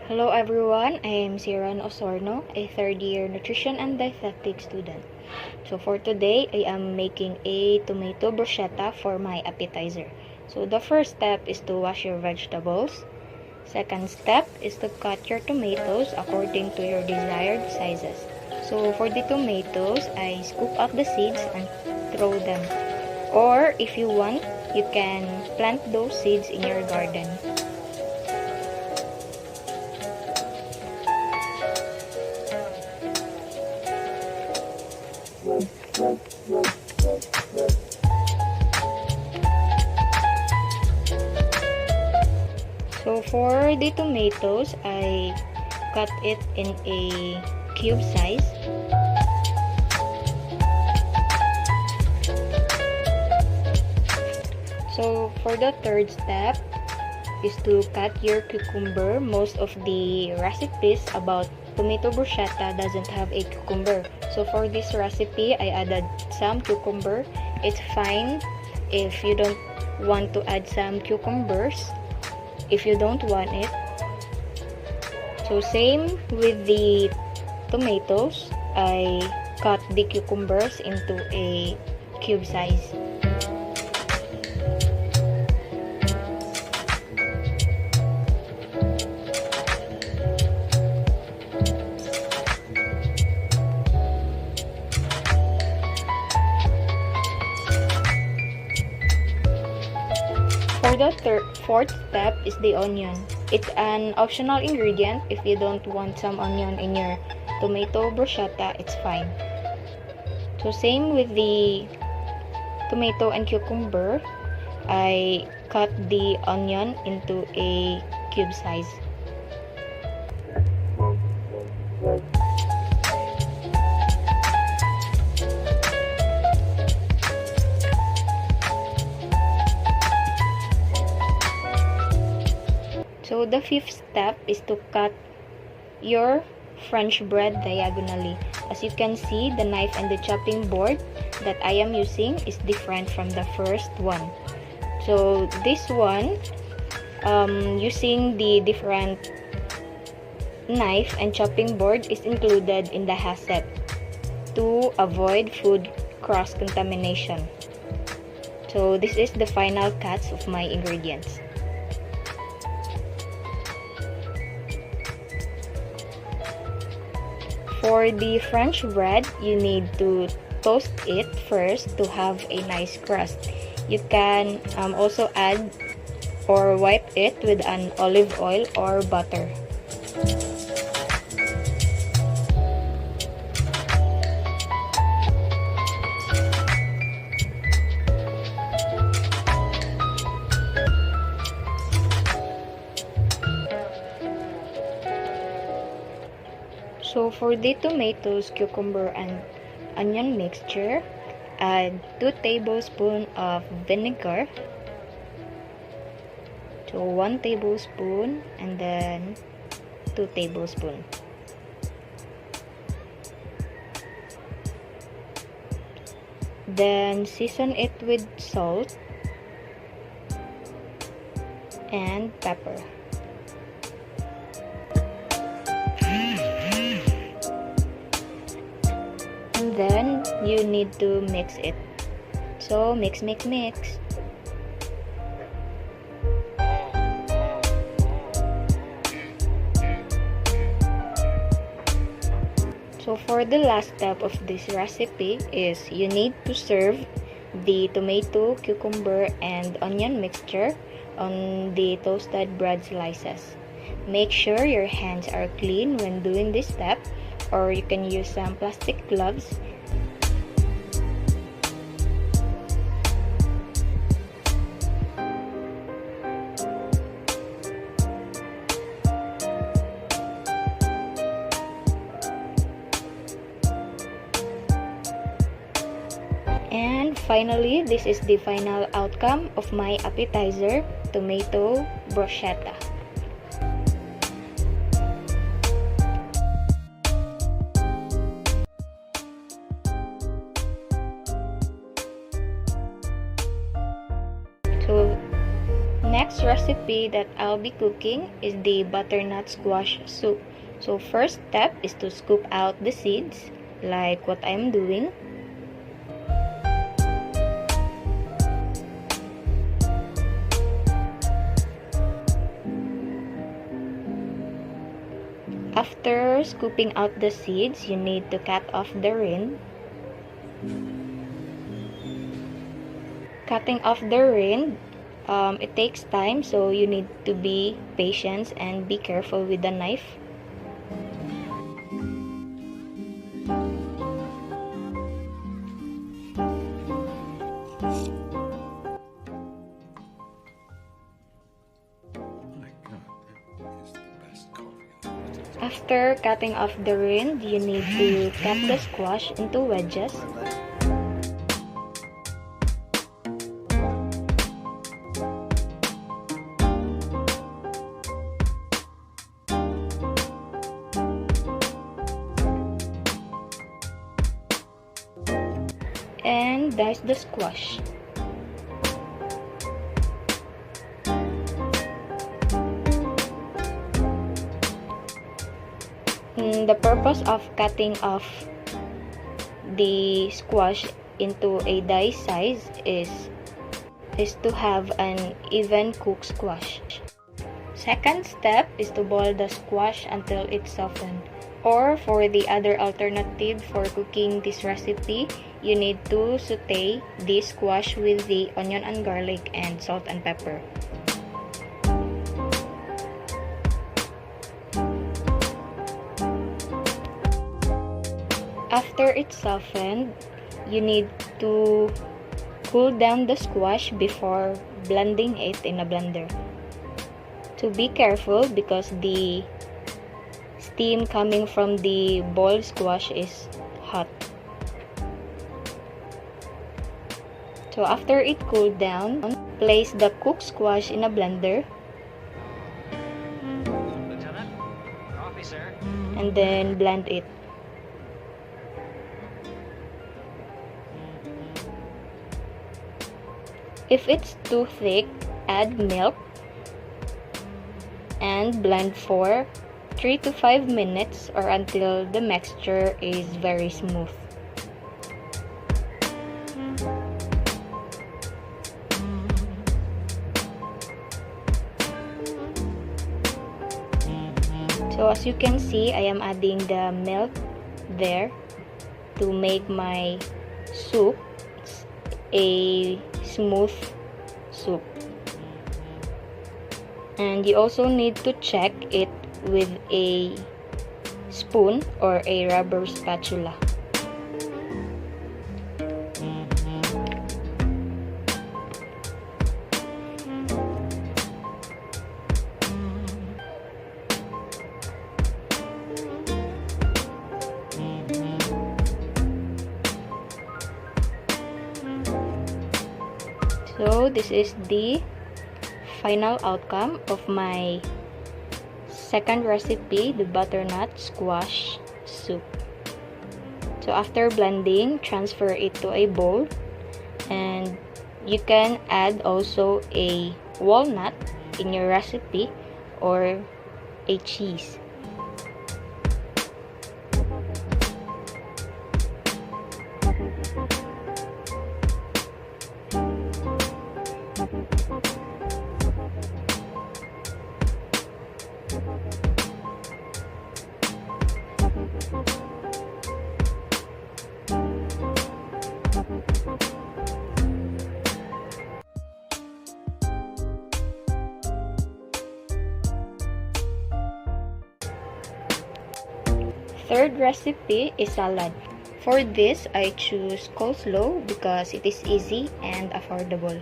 Hello everyone, I am Siran Osorno, a third year nutrition and dietetics student. So for today, I am making a tomato bruschetta for my appetizer. So the first step is to wash your vegetables. Second step is to cut your tomatoes according to your desired sizes. So for the tomatoes, I scoop out the seeds and throw them. Or if you want, you can plant those seeds in your garden. So for the tomatoes, I cut it in a cube size. So for the third step is to cut your cucumber. Most of the recipes about tomato bruschetta doesn't have a cucumber. So for this recipe, I added some cucumber. It's fine if you don't want to add some cucumbers, if you don't want it. So same with the tomatoes, I cut the cucumbers into a cube size. For the fourth step is the onion. It's an optional ingredient. If you don't want some onion in your tomato bruschetta, it's fine. So same with the tomato and cucumber, I cut the onion into a cube size. So the fifth step is to cut your French bread diagonally. As you can see, the knife and the chopping board that I am using is different from the first one. So this one, using the different knife and chopping board is included in the HACCP to avoid food cross-contamination. So this is the final cuts of my ingredients. For the French bread, you need to toast it first to have a nice crust. You can also add or wipe it with an olive oil or butter. So for the tomatoes, cucumber, and onion mixture, add 2 tablespoons of vinegar. So 1 tablespoon and then 2 tablespoons. Then season it with salt and pepper. Then you need to mix it. So mix. So for the last step of this recipe is you need to serve the tomato, cucumber, and onion mixture on the toasted bread slices. Make sure your hands are clean when doing this step, or you can use some plastic gloves. And finally, this is the final outcome of my appetizer, tomato bruschetta. So next recipe that I'll be cooking is the butternut squash soup. So first step is to scoop out the seeds, like what I'm doing. After scooping out the seeds, you need to cut off the rind. Cutting off the rind, it takes time, so you need to be patient and be careful with the knife. After cutting off the rind, you need to cut the squash into wedges. And dice the squash. The purpose of cutting off the squash into a dice size is to have an even cooked squash. Second step is to boil the squash until it's softened. Or for the other alternative for cooking this recipe, you need to saute the squash with the onion and garlic and salt and pepper. After it's softened, you need to cool down the squash before blending it in a blender. So be careful because the steam coming from the boiled squash is hot. So after it cooled down, place the cooked squash in a blender. Lieutenant, coffee, sir. And then blend it. If it's too thick, add milk and blend for 3 to 5 minutes or until the mixture is very smooth. So as you can see, I am adding the milk there to make my soup a smooth soup. And you also need to check it with a spoon or a rubber spatula. So this is the final outcome of my second recipe, the butternut squash soup. So after blending, transfer it to a bowl, and you can add also a walnut in your recipe or a cheese. Third recipe is salad. For this, I choose coleslaw because it is easy and affordable.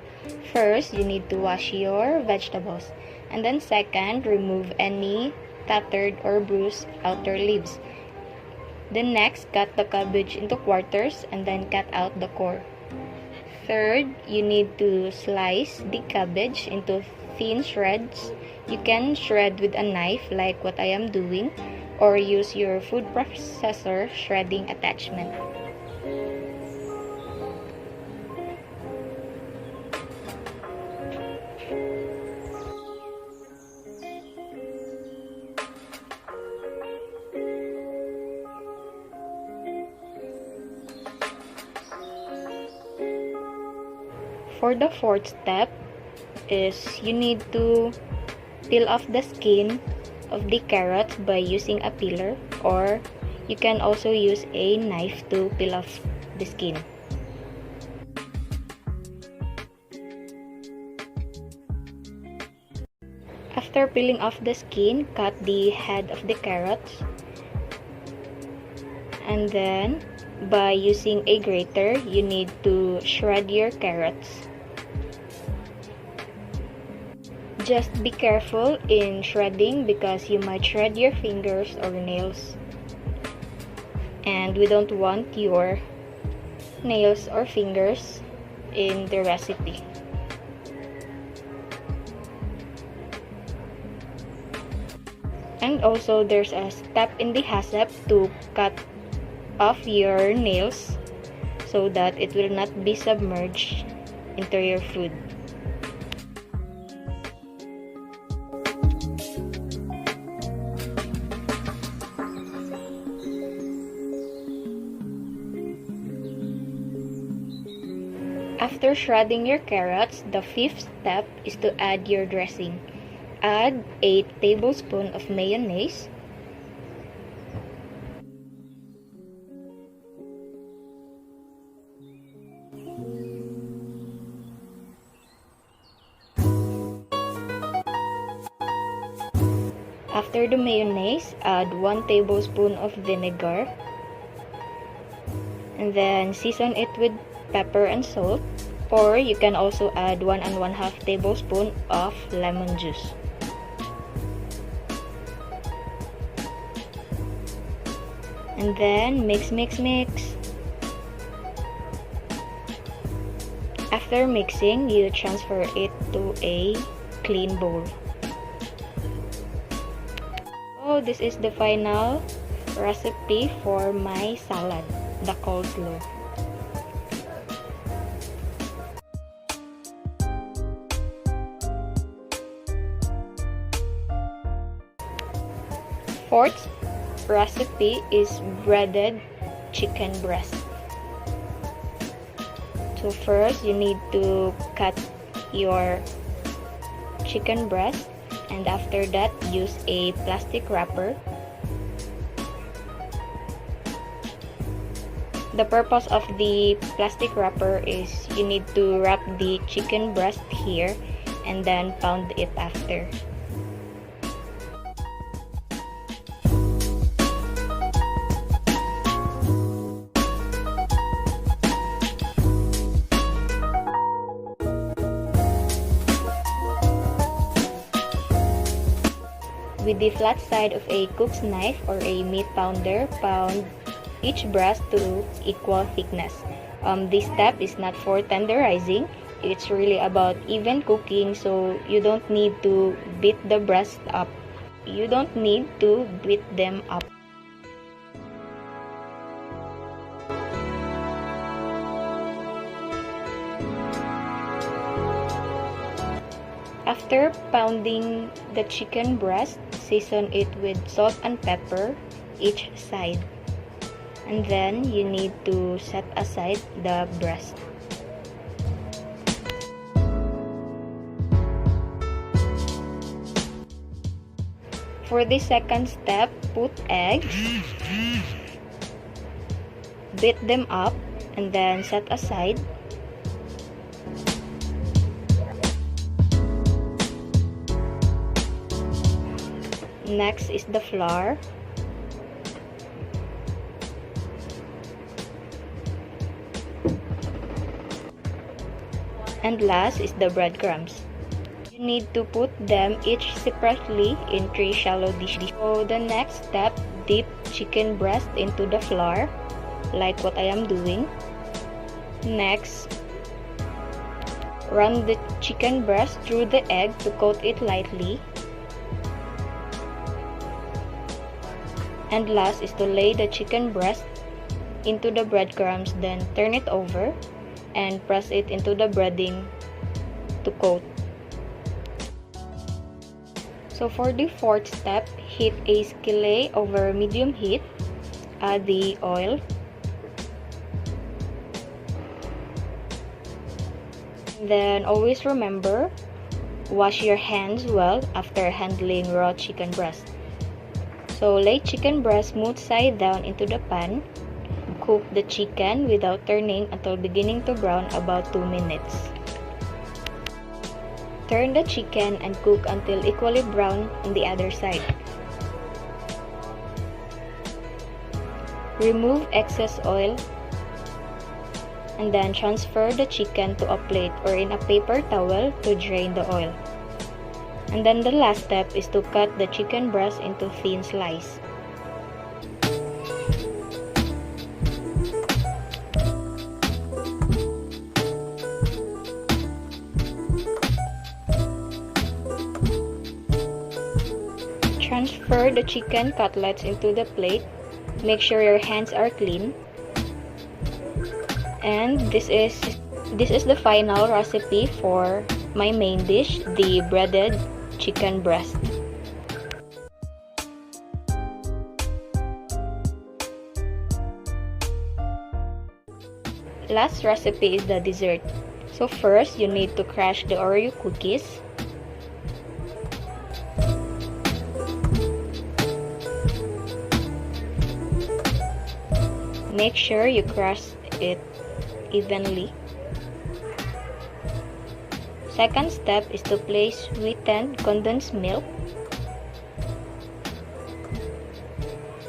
First, you need to wash your vegetables. And then second, remove any tattered or bruised outer leaves. Then next, cut the cabbage into quarters and then cut out the core. Third, you need to slice the cabbage into thin shreds. You can shred with a knife like what I am doing, or use your food processor shredding attachment. for the fourth step is you need to peel off the skin of the carrots by using a peeler, or you can also use a knife to peel off the skin. After peeling off the skin, cut the head of the carrots, and then by using a grater, you need to shred your carrots. Just be careful in shredding because you might shred your fingers or nails, and we don't want your nails or fingers in the recipe. And also there's a step in the hasep to cut off your nails so that it will not be submerged into your food. After shredding your carrots, the fifth step is to add your dressing. Add 8 tablespoons of mayonnaise, after the mayonnaise, add 1 tablespoon of vinegar, and then season it with pepper and salt, or you can also add 1 1/2 tablespoon of lemon juice. And then mix. After mixing, you transfer it to a clean bowl. So this is the final recipe for my salad, the coleslaw. Fourth recipe is breaded chicken breast. So first, you need to cut your chicken breast, and after that, use a plastic wrapper. The purpose of the plastic wrapper is you need to wrap the chicken breast here and then pound it after. With the flat side of a cook's knife or a meat pounder, pound each breast to equal thickness. This step is not for tenderizing. It's really about even cooking, so you don't need to beat the breast up. You don't need to beat them up. After pounding the chicken breast, season it with salt and pepper each side. And then you need to set aside the breast. For the second step, put eggs, beat them up, and then set aside. Next is the flour. And last is the breadcrumbs. You need to put them each separately in 3 shallow dishes. So the next step, dip chicken breast into the flour, like what I am doing. Next, run the chicken breast through the egg to coat it lightly. And last is to lay the chicken breast into the breadcrumbs, then turn it over and press it into the breading to coat. So for the fourth step, heat a skillet over medium heat. Add the oil. Then always remember, wash your hands well after handling raw chicken breast. So lay chicken breast smooth side down into the pan. Cook the chicken without turning until beginning to brown about 2 minutes. Turn the chicken and cook until equally brown on the other side. Remove excess oil and then transfer the chicken to a plate or in a paper towel to drain the oil. And then the last step is to cut the chicken breast into thin slices. Transfer the chicken cutlets into the plate. Make sure your hands are clean. And this is the final recipe for my main dish, the breaded chicken breast. Last recipe is the dessert. So first, you need to crush the Oreo cookies. Make sure you crush it evenly. Second step is to place sweetened condensed milk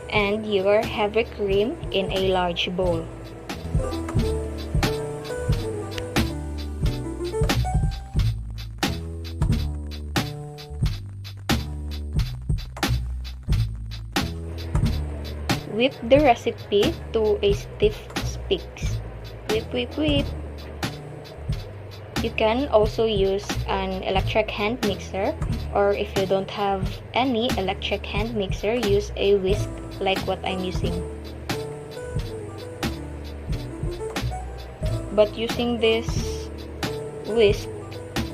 and your heavy cream in a large bowl. Whip the recipe to a stiff peaks. Whip, whip, whip. You can also use an electric hand mixer, or if you don't have any electric hand mixer, use a whisk like what I'm using. But using this whisk,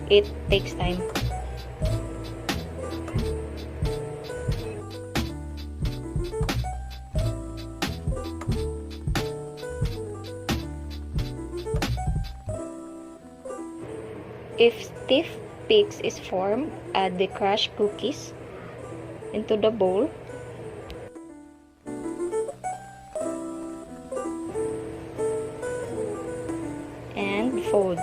it takes time. If stiff peaks is formed, add the crushed cookies into the bowl. And fold.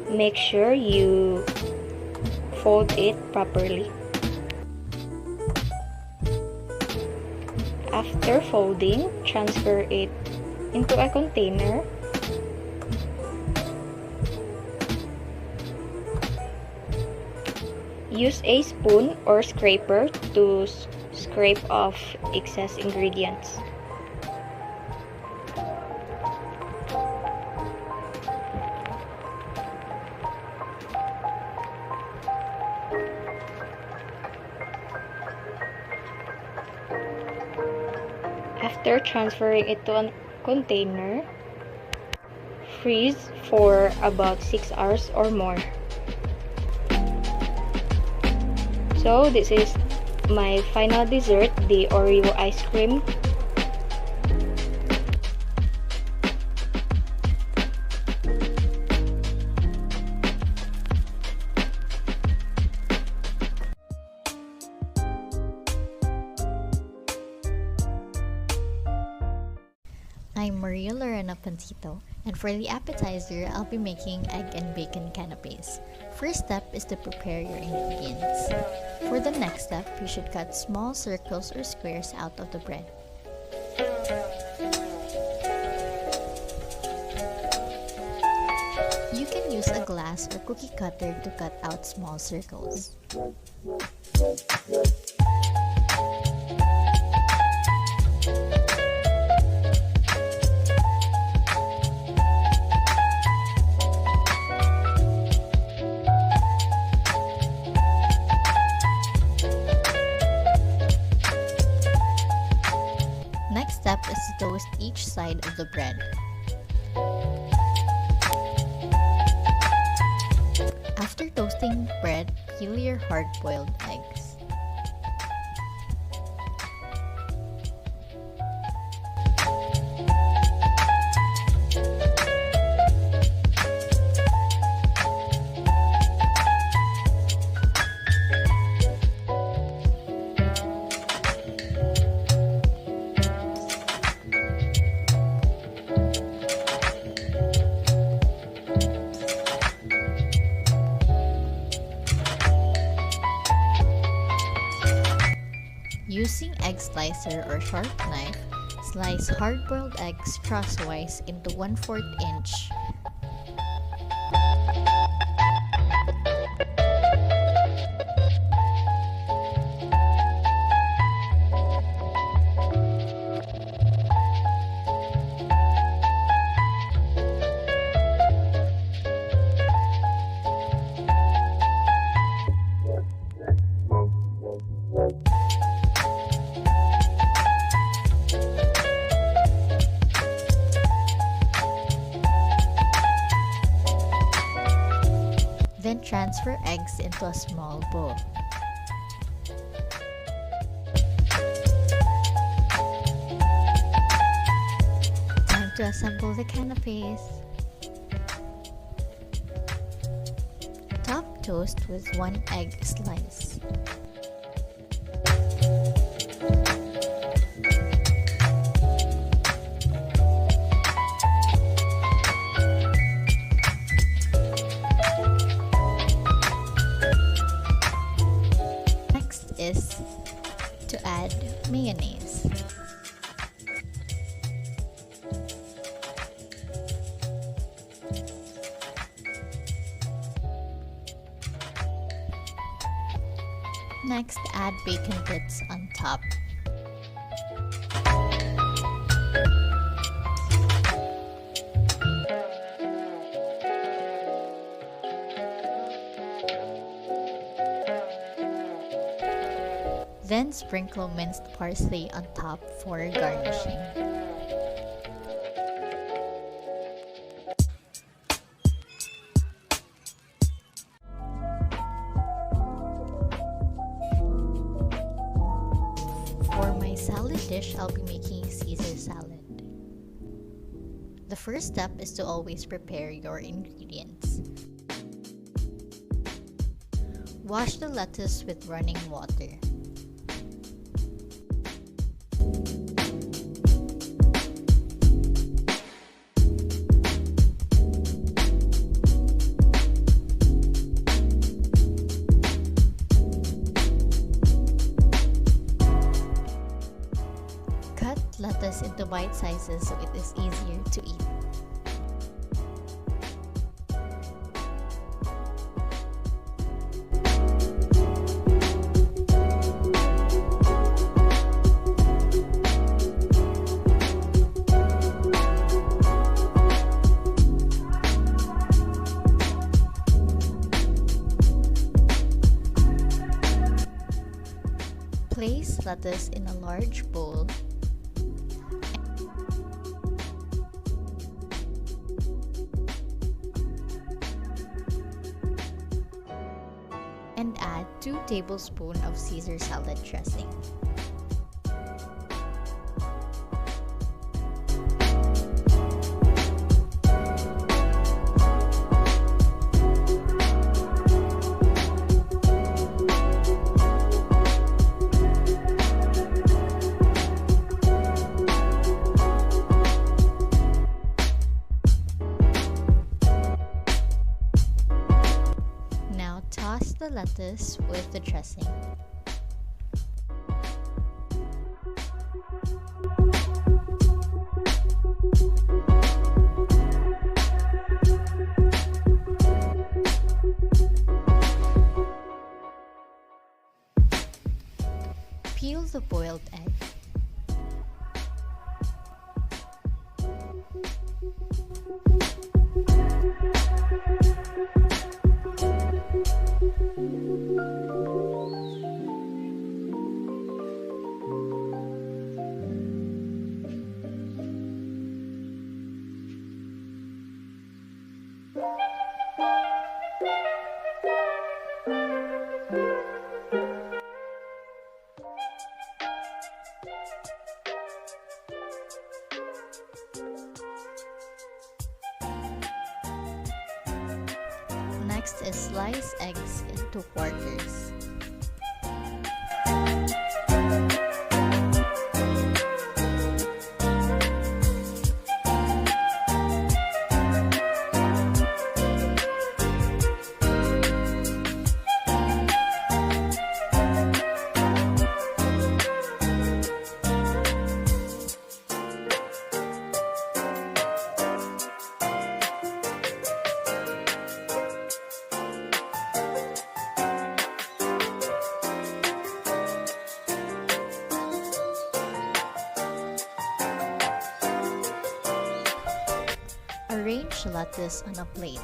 Make sure you fold it properly. After folding, transfer it into a container. Use a spoon or scraper to scrape off excess ingredients. After transferring it to a container, freeze for about 6 hours or more. So this is my final dessert, the Oreo ice cream. I'm Maria Lorena Pancito, and for the appetizer, I'll be making egg and bacon canapes. First step is to prepare your ingredients. For the next step, you should cut small circles or squares out of the bread. You can use a glass or cookie cutter to cut out small circles. Next step is to toast each side of the bread. After toasting bread, peel your hard-boiled eggs. slicer or sharp knife, slice hard-boiled eggs crosswise into 1/4 inch. Then transfer eggs into a small bowl. Time to assemble the canapes. Top toast with 1 egg slice. Is to add mayonnaise. Next, add bacon bits on top. Then sprinkle minced parsley on top for garnishing. For my salad dish, I'll be making Caesar salad. The first step is to always prepare your ingredients. Wash the lettuce with running water. Cut lettuce into bite sizes so it is easier to eat. Place lettuce in a large bowl and add 2 tablespoons of Caesar salad dressing. Toss the lettuce with the dressing. Peel the boiled egg. Next is slice eggs into quarters. Arrange lettuce on a plate.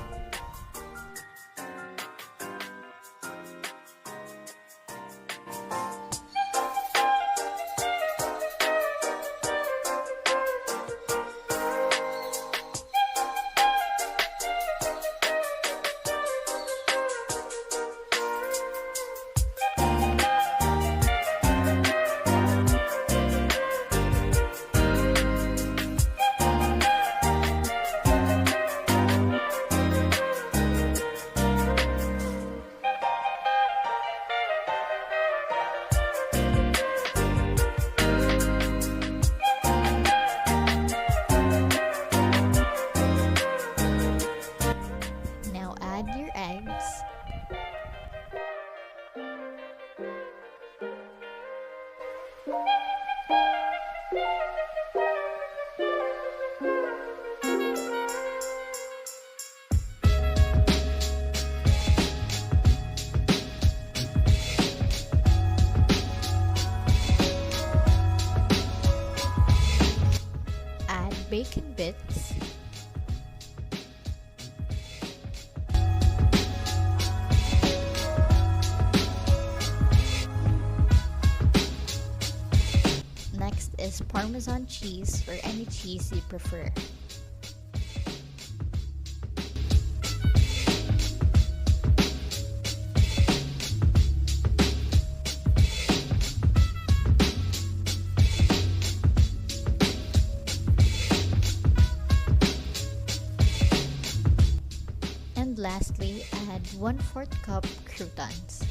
Now add your eggs. Add bacon bits. Next is Parmesan cheese or any cheese you prefer. And lastly, add 1/4 cup croutons.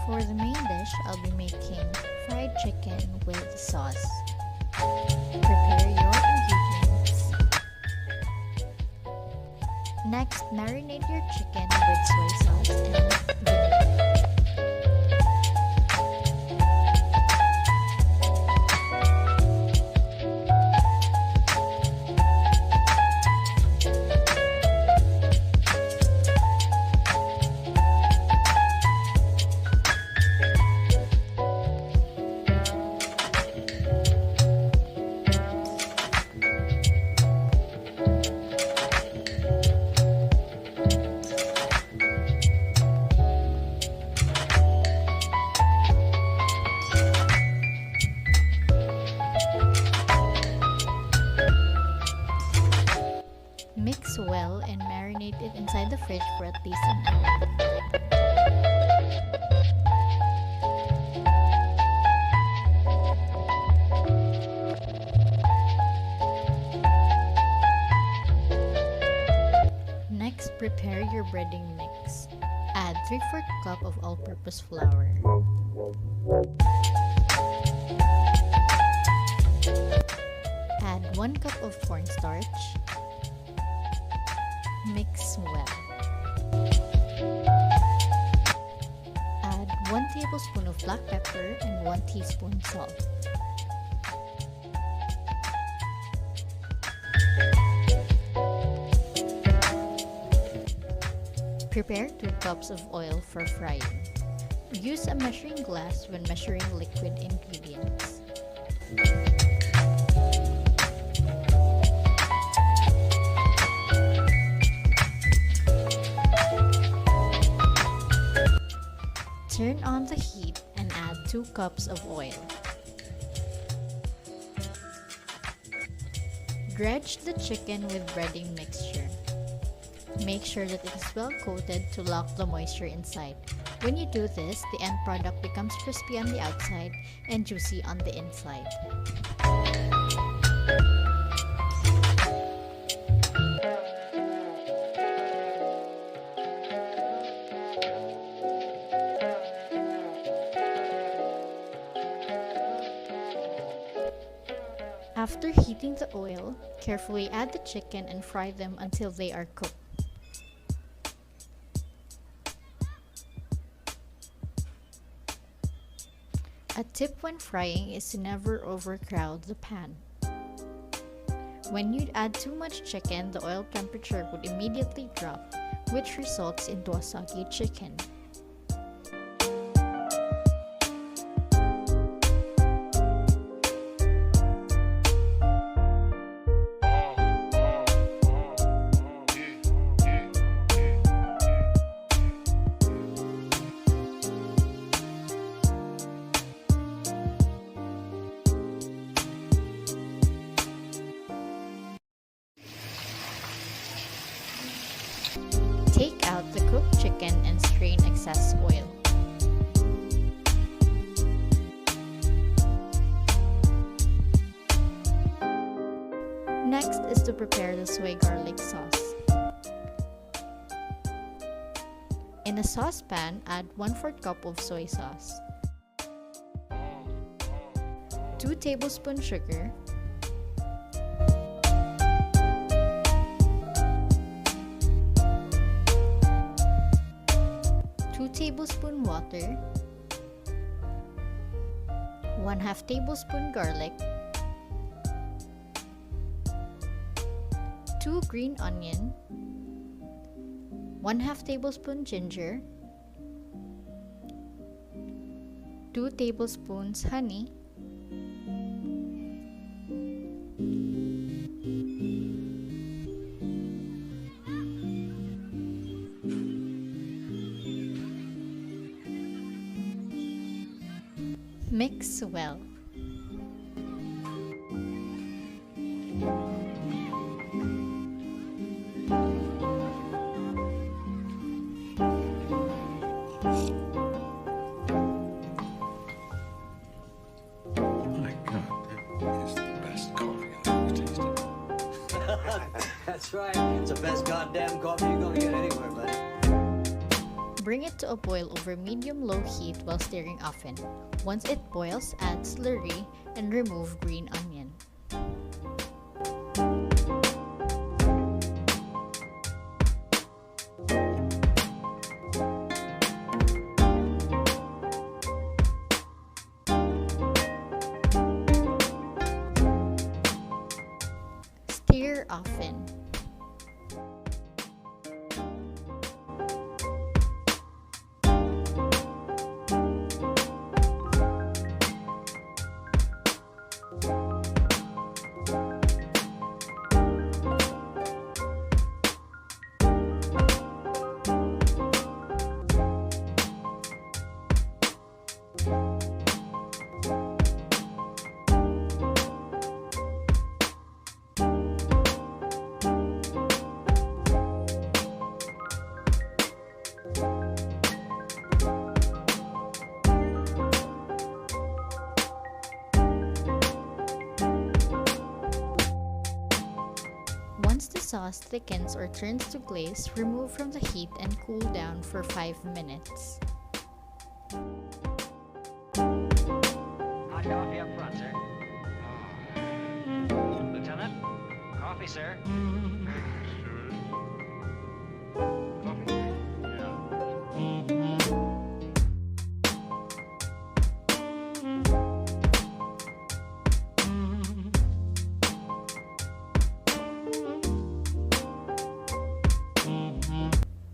For the main dish, I'll be making fried chicken with sauce. Prepare your ingredients. Next, marinate your chicken with soy sauce and vinegar. Mix well and marinate it inside the fridge for at least an hour. Next, prepare your breading mix. Add 3/4 cup of all-purpose flour. Add 1 cup of cornstarch. Mix well. Add 1 tablespoon of black pepper and 1 teaspoon salt. Prepare 2 cups of oil for frying. Use a measuring glass when measuring liquid ingredients. Turn on the heat and add 2 cups of oil. Dredge the chicken with breading mixture. Make sure that it is well coated to lock the moisture inside. When you do this, the end product becomes crispy on the outside and juicy on the inside. After heating the oil, carefully add the chicken and fry them until they are cooked. A tip when frying is to never overcrowd the pan. When you add too much chicken, the oil temperature would immediately drop, which results into a soggy chicken. Take out the cooked chicken and strain excess oil. Next is to prepare the soy garlic sauce. In a saucepan, add 1/4 cup of soy sauce, 2 tablespoons sugar, 2 tablespoons water, 1/2 tablespoon garlic, 2 green onion, 1/2 tablespoon ginger, 2 tablespoons honey, mix well. My God, that is the best coffee I've ever tasted. That's right. It's the best goddamn coffee you're gonna get anywhere, buddy. Bring it to a boil over medium-low heat while stirring often. Once it boils, add slurry and remove green onion. Stir often. Once the sauce thickens or turns to glaze, remove from the heat and cool down for 5 minutes. Hot coffee up front, sir. Lieutenant, coffee, sir.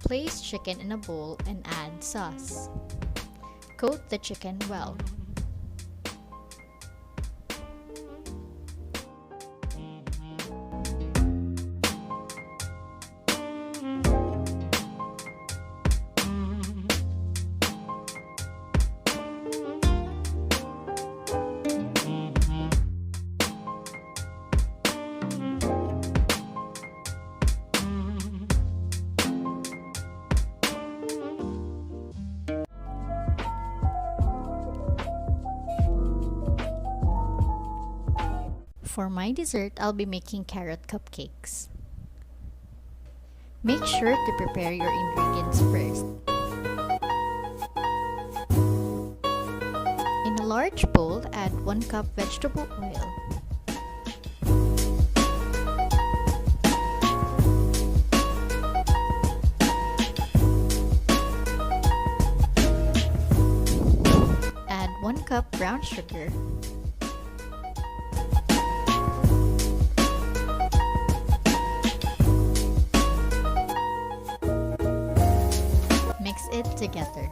Place chicken in a bowl and add sauce. Coat the chicken well. For my dessert, I'll be making carrot cupcakes. Make sure to prepare your ingredients first. In a large bowl, add 1 cup vegetable oil, cup brown sugar, mix it together.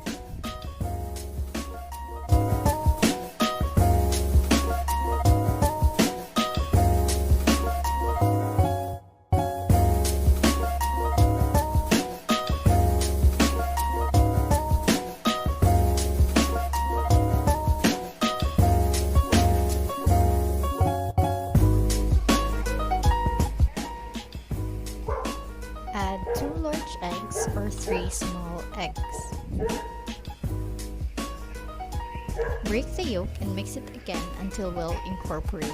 Add 2 large eggs or 3 small eggs. Break the yolk and mix it again until well incorporated.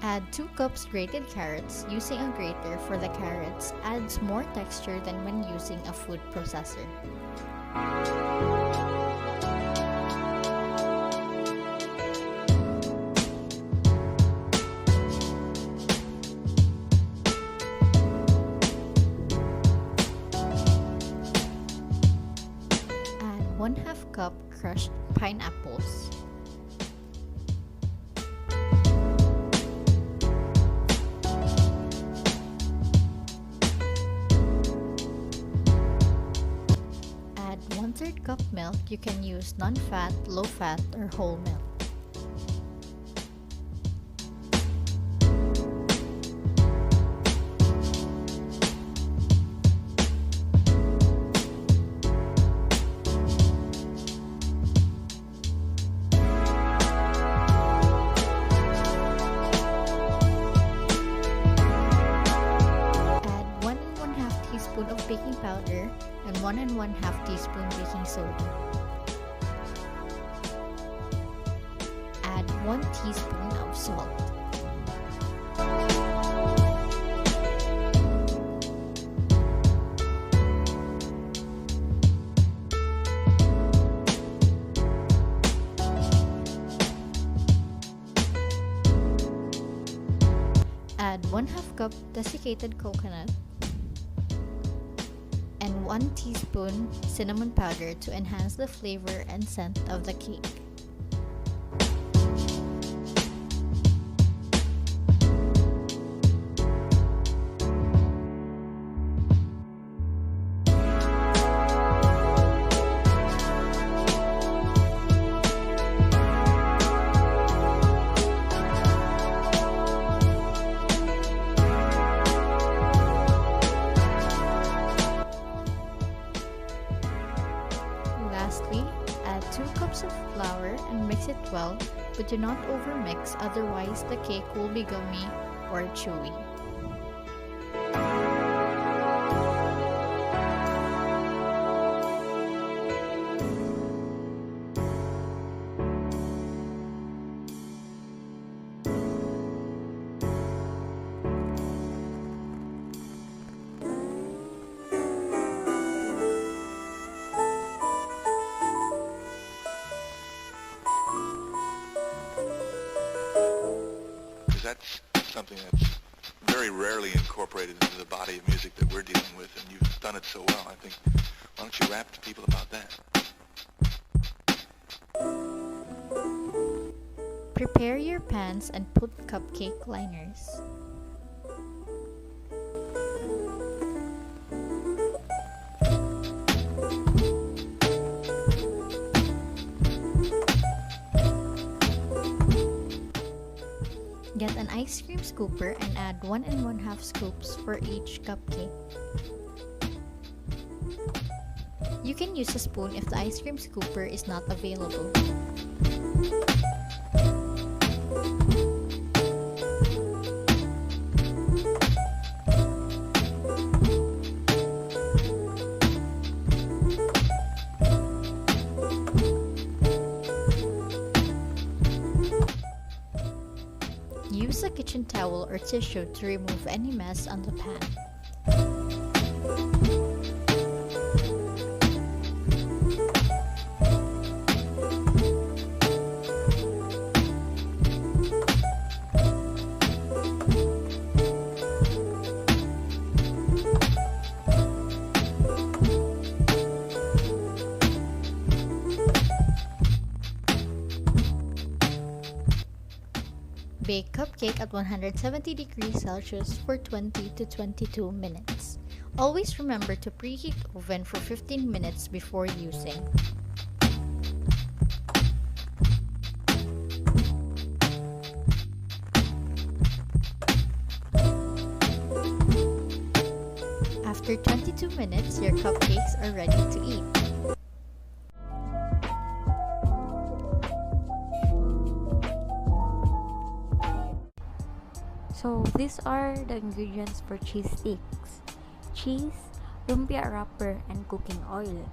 Add 2 cups grated carrots. Using a grater for the carrots adds more texture than when using a food processor. Add 1/2 cup crushed pineapples. Add 1/3 cup milk. You can use non-fat, low-fat, or whole milk. Add 1 1/2 teaspoon of baking powder and 1 1/2 teaspoon baking soda. Add 1 teaspoon of salt. Add 1/2 cup desiccated coconut and 1 teaspoon cinnamon powder to enhance the flavor and scent of the cake. Lastly, add 2 cups of flour and mix it well, but do not overmix, otherwise the cake will be gummy or chewy. That's something that's very rarely incorporated into the body of music that we're dealing with, and you've done it so well. I think, why don't you rap to people about that? Prepare your pans and put cupcake liners. Get an ice cream scooper and add 1 1/2 scoops for each cupcake. You can use a spoon if the ice cream scooper is not available. Use a kitchen towel or tissue to remove any mess on the pan. Bake cupcake at 170 degrees Celsius for 20 to 22 minutes. Always remember to preheat oven for 15 minutes before using. After 22 minutes, your cupcakes are ready to eat. So these are the ingredients for cheese sticks: cheese, lumpia wrapper, and cooking oil.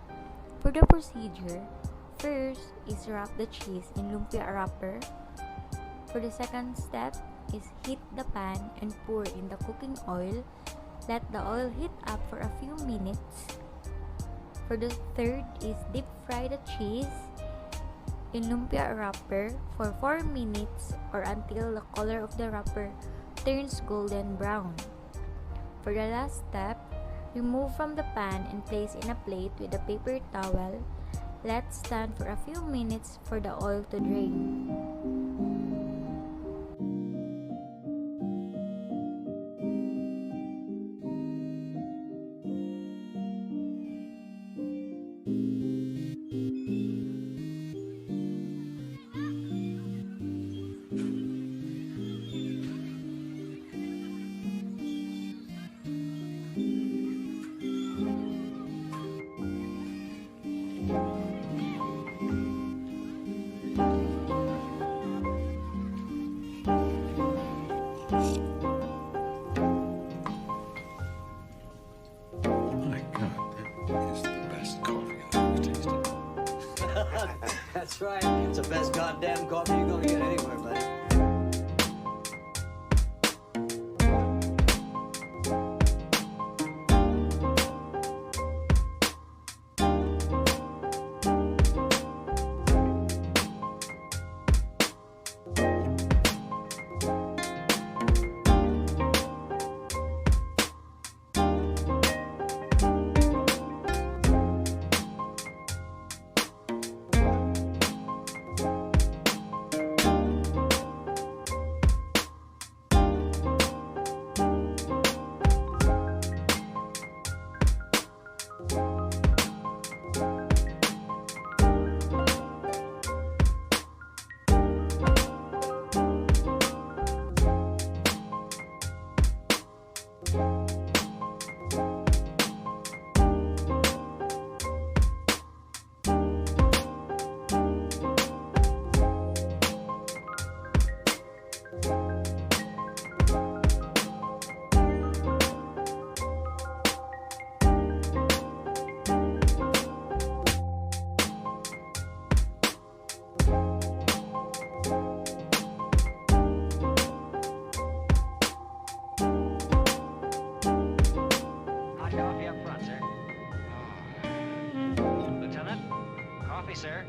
For the procedure, first is wrap the cheese in lumpia wrapper. For the second step is heat the pan and pour in the cooking oil. Let the oil heat up for a few minutes. For the third is deep fry the cheese in lumpia wrapper for 4 minutes or until the color of the wrapper turns golden brown. For the last step, remove from the pan and place in a plate with a paper towel. Let stand for a few minutes for the oil to drain. My God, that is the best coffee I've ever tasted. That's right. It's the best goddamn coffee you're gonna get anywhere, buddy. Hot coffee up front, sir. Lieutenant, coffee, sir.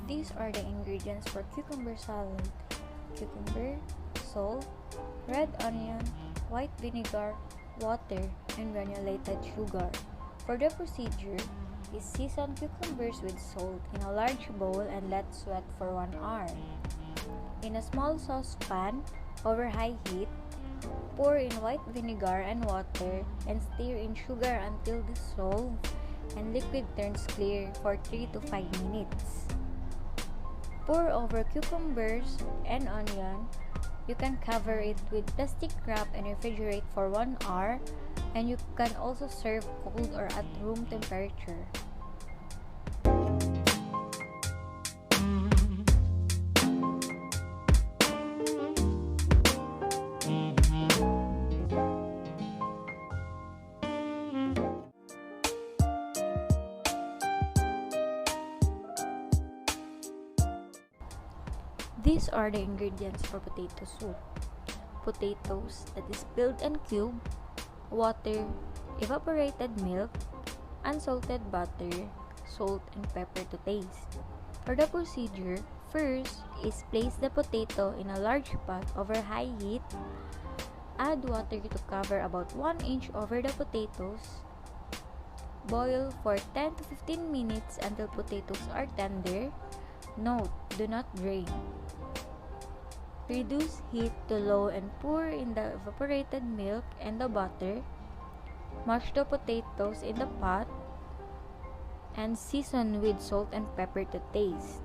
These are the ingredients for cucumber salad: cucumber, salt, red onion, white vinegar, water, and granulated sugar. For the procedure, is season cucumbers with salt in a large bowl and let sweat for 1 hour. In a small saucepan over high heat, pour in white vinegar and water and stir in sugar until dissolved and liquid turns clear for 3 to 5 minutes. Pour over cucumbers and onion. You can cover it with plastic wrap and refrigerate for 1 hour, and you can also serve cold or at room temperature. These are the ingredients for potato soup. Potatoes that is peeled and cubed, water, evaporated milk, unsalted butter, salt and pepper to taste. For the procedure, first is place the potato in a large pot over high heat. Add water to cover about 1 inch over the potatoes. Boil for 10 to 15 minutes until potatoes are tender. Note, do not drain. Reduce heat to low and pour in the evaporated milk and the butter. Mash the potatoes in the pot and season with salt and pepper to taste.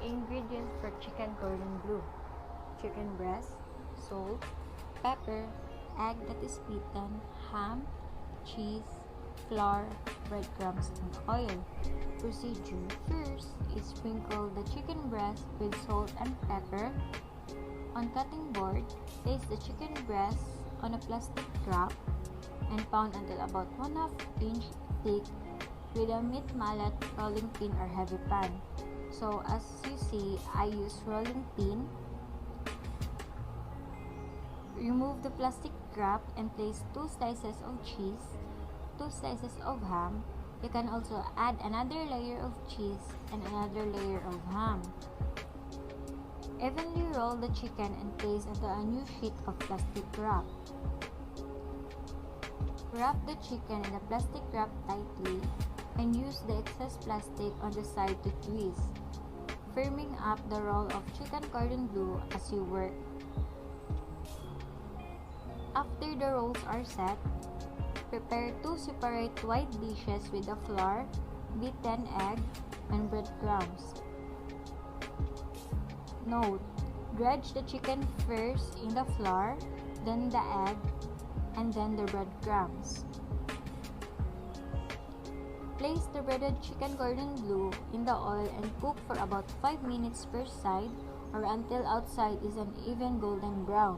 Ingredients for chicken cordon bleu: chicken breast, salt, pepper, egg that is beaten, ham, cheese, flour, breadcrumbs, and oil. Procedure: first is sprinkle the chicken breast with salt and pepper. On cutting board, place the chicken breast on a plastic wrap and pound until about 1/2 inch thick with a meat mallet, rolling pin, or heavy pan. So as you see, I use rolling pin. Remove the plastic wrap and place 2 slices of cheese, 2 slices of ham. You can also add another layer of cheese and another layer of ham. Evenly roll the chicken and place onto a new sheet of plastic wrap. Wrap the chicken in the plastic wrap tightly and use the excess plastic on the side to twist, firming up the roll of chicken cordon bleu as you work. After the rolls are set, prepare 2 separate wide dishes with the flour, beaten egg, and breadcrumbs. Note, dredge the chicken first in the flour, then the egg, and then the breadcrumbs. Place the breaded chicken cordon bleu in the oil and cook for about 5 minutes per side or until outside is an even golden brown.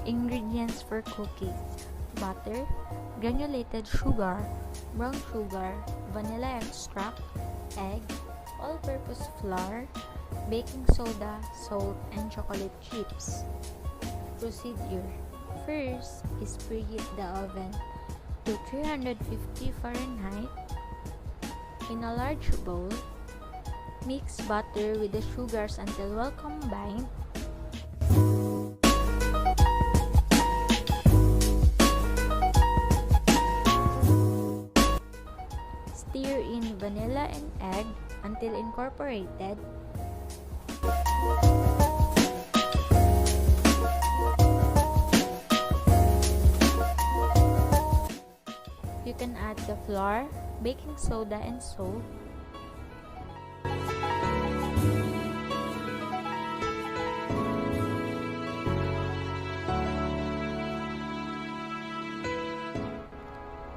Ingredients for cooking: butter, granulated sugar, brown sugar, vanilla extract, egg, all-purpose flour, baking soda, salt, and chocolate chips. Procedure: first is preheat the oven to 350 Fahrenheit. In a large bowl, mix butter with the sugars until well combined. Stir in vanilla and egg until incorporated. You can add the flour, baking soda, and salt.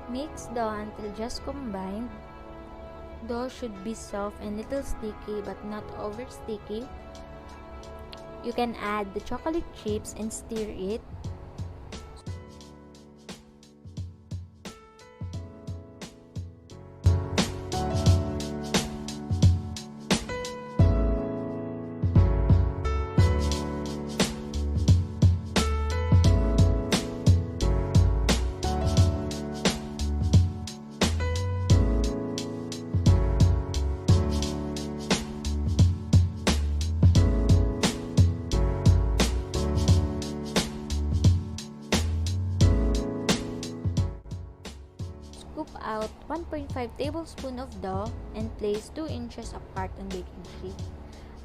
Mix dough until just combined. Dough should be soft and little sticky but not over sticky. You can add the chocolate chips and stir it. Scoop out 1.5 tablespoon of dough and place 2 inches apart on baking sheet.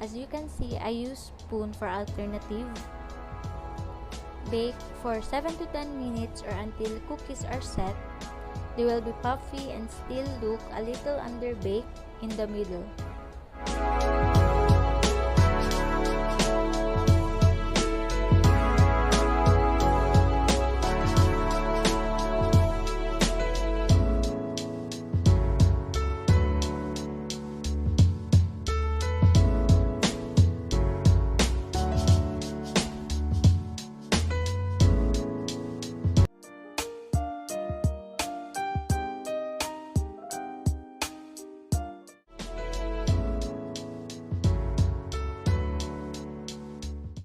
As you can see, I use spoon for alternative. Bake for 7 to 10 minutes or until cookies are set. They will be puffy and still look a little underbaked in the middle.